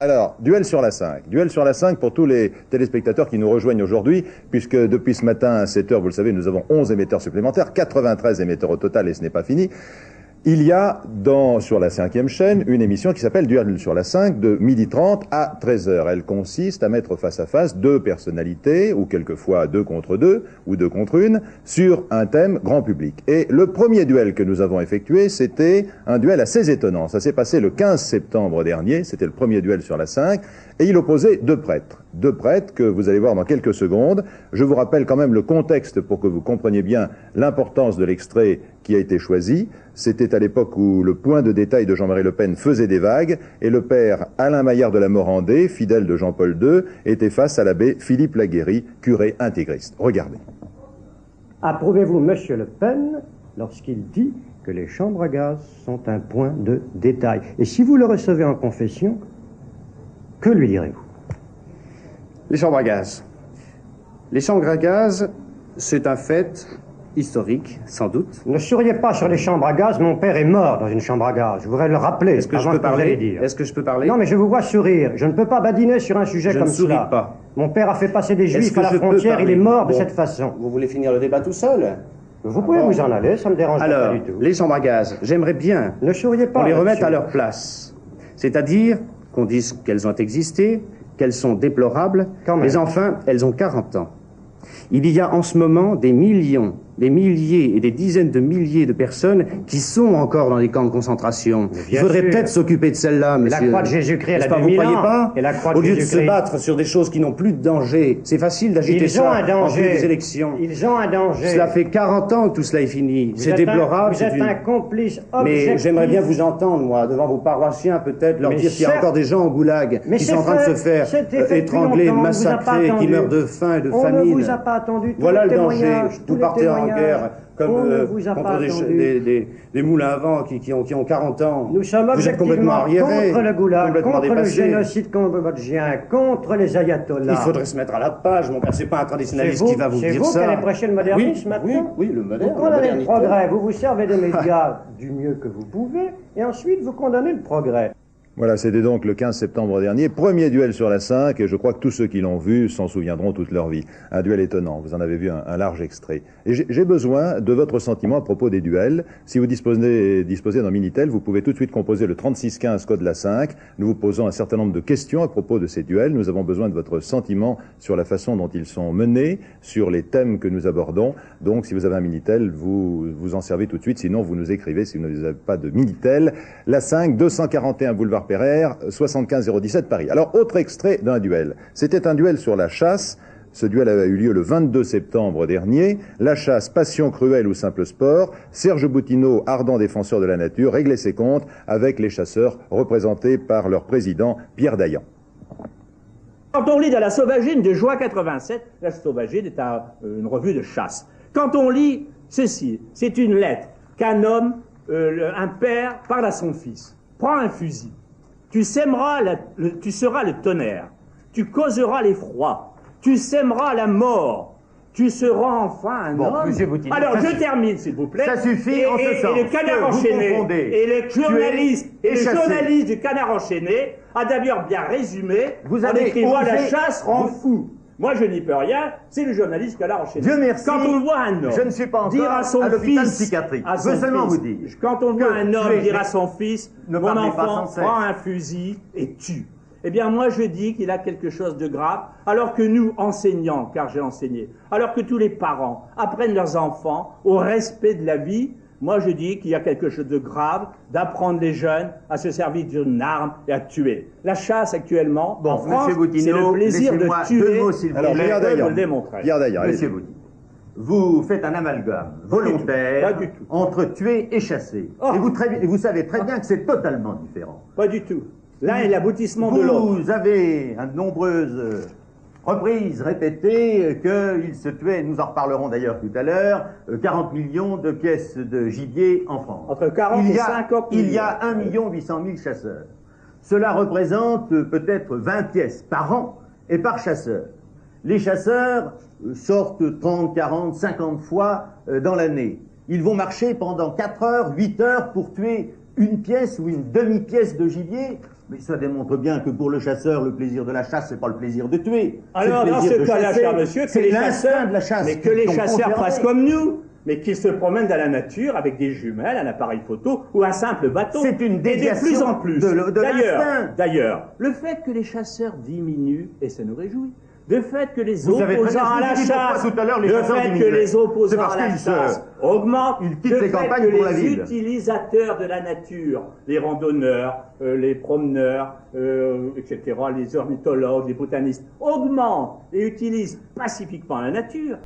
Alors, duel sur la 5. Duel sur la 5 pour tous les téléspectateurs qui nous rejoignent aujourd'hui, puisque depuis ce matin à 7 heures, vous le savez, nous avons 11 émetteurs supplémentaires, 93 émetteurs au total et ce n'est pas fini. Il y a sur la 5e chaîne une émission qui s'appelle Duel sur la 5 de 12h30 à 13h. Elle consiste à mettre face à face deux personnalités, ou quelquefois 2 contre 2, ou 2 contre 1, sur un thème grand public. Et le premier duel que nous avons effectué, c'était un duel assez étonnant. Ça s'est passé le 15 septembre dernier, c'était le premier duel sur la 5, et il opposait deux prêtres. Deux prêtres que vous allez voir dans quelques secondes. Je vous rappelle quand même le contexte pour que vous compreniez bien l'importance de l'extrait qui a été choisi. C'était à l'époque où le point de détail de Jean-Marie Le Pen faisait des vagues et le père Alain Maillard de la Morandée, fidèle de Jean-Paul II, était face à l'abbé Philippe Laguérie, curé intégriste. Regardez. Approuvez-vous Monsieur Le Pen lorsqu'il dit que les chambres à gaz sont un point de détail? Et si vous le recevez en confession, que lui direz-vous? Les chambres à gaz. Les chambres à gaz, c'est un fait historique, sans doute. Ne souriez pas sur les chambres à gaz, mon père est mort dans une chambre à gaz. Je voudrais le rappeler. Est-ce que je peux parler? Est-ce que je peux parler? Non, mais je vous vois sourire. Je ne peux pas badiner sur un sujet comme cela. Je ne souris pas. Mon père a fait passer des juifs à la frontière, il est mort de cette façon. Vous voulez finir le débat tout seul? Vous pouvez vous en aller, ça me dérange pas du tout. Les chambres à gaz, j'aimerais bien ne souriez pas, qu'on les remette à leur place. C'est-à-dire qu'on dise qu'elles ont existé, qu'elles sont déplorables, mais enfin, elles ont 40 ans. Il y a en ce moment des millions, des milliers et des dizaines de milliers de personnes qui sont encore dans les camps de concentration. Il faudrait peut-être s'occuper de celles-là, monsieur. La croix de Jésus-Christ, elle a 2000 ans. Vous croyez pas? Et la croix Au lieu de se battre sur des choses qui n'ont plus de danger, c'est facile d'agiter ça en vue des élections. Ils ont un danger. Cela fait 40 ans que tout cela est fini. C'est déplorable. Vous êtes un complice objectif. Mais j'aimerais bien vous entendre, moi, devant vos paroissiens, peut-être, leur dire qu'il y a encore des gens au goulag qui sont en train de se faire étrangler, massacrer, qui meurent de faim et de famine. On ne vous a pas attendu. Voilà le danger. Vous partez en guerre comme contre des moulins à vent qui ont 40 ans. Nous sommes objectivement contre le goulag, contre le génocide cambodgien, contre les ayatollahs. Il faudrait se mettre à la page, mon père. C'est pas un traditionnaliste qui va vous dire ça. C'est vous qui allez prêcher le modernisme maintenant? Oui, le moderne. Vous condamnez le progrès, vous vous servez des médias du mieux que vous pouvez, et ensuite vous condamnez le progrès. Voilà, c'était donc le 15 septembre dernier, premier duel sur la 5, et je crois que tous ceux qui l'ont vu s'en souviendront toute leur vie. Un duel étonnant, vous en avez vu un large extrait. Et j'ai besoin de votre sentiment à propos des duels. Si vous disposez d'un Minitel, vous pouvez tout de suite composer le 3615 code la 5. Nous vous posons un certain nombre de questions à propos de ces duels. Nous avons besoin de votre sentiment sur la façon dont ils sont menés, sur les thèmes que nous abordons. Donc, si vous avez un Minitel, vous vous en servez tout de suite. Sinon, vous nous écrivez, si vous n'avez pas de Minitel, la 5, 241 boulevard Pereire, 75 017 Paris. Alors, autre extrait d'un duel. C'était un duel sur la chasse. Ce duel avait eu lieu le 22 septembre dernier. La chasse, passion cruelle ou simple sport. Serge Boutineau, ardent défenseur de la nature, réglait ses comptes avec les chasseurs représentés par leur président Pierre Dayan. Quand on lit dans La Sauvagine de juin 87, La Sauvagine est une revue de chasse. Quand on lit ceci, c'est une lettre qu'un homme, un père, parle à son fils. Prends un fusil. Tu seras le tonnerre. Tu causeras l'effroi. Tu sèmeras la mort. Tu seras enfin un homme. Alors, je termine, s'il vous plaît. Ça suffit en ce sens. Et le Canard enchaîné, et le journaliste du Canard enchaîné a d'ailleurs bien résumé en écrivant la chasse rend fou. Moi, je n'y peux rien, c'est le journaliste qui l'a enchaîné. Dieu merci. Quand on voit un homme je ne suis pas encore dire à son l'hôpital fils, psychiatrique. Je veux seulement vous dire. Quand on voit un homme dire à son fils, mon enfant, prends un fusil et tue. Eh bien, moi, je dis qu'il a quelque chose de grave, alors que nous, enseignants, car j'ai enseigné, alors que tous les parents apprennent leurs enfants au respect de la vie, moi, je dis qu'il y a quelque chose de grave d'apprendre les jeunes à se servir d'une arme et à tuer. La chasse, actuellement, en France, c'est le plaisir de tuer. Deux mots, s'il vous plaît. Pierre Dayan, Monsieur Boutineau, vous faites un amalgame volontaire entre tuer et chasser. Oh. Et vous savez très bien que c'est totalement différent. Pas du tout. L'un est l'aboutissement de l'autre. Vous avez à de nombreuses reprises répété qu'il se tuait, nous en reparlerons d'ailleurs tout à l'heure, 40 millions de pièces de gibier en France. Entre 40 et 50 millions. Il y a 1 800 000 chasseurs. Cela représente peut-être 20 pièces par an et par chasseur. Les chasseurs sortent 30, 40, 50 fois dans l'année. Ils vont marcher pendant 4 heures, 8 heures pour tuer une pièce ou une demi-pièce de gibier. Mais ça démontre bien que pour le chasseur, le plaisir de la chasse, c'est pas le plaisir de tuer. Alors, dans ce cas-là, cher monsieur, que les chasseurs, de la chasse, mais que les chasseurs fassent comme nous, mais qu'ils se promènent dans la nature avec des jumelles, un appareil photo ou un simple bateau. C'est une déviation et de plus en plus. D'ailleurs, le fait que les chasseurs diminuent, et ça nous réjouit, le fait que les opposants à la chasse, augmentent, le fait que les utilisateurs de la nature, les randonneurs, les promeneurs, etc., les ornithologues, les botanistes, augmentent et utilisent pacifiquement la nature,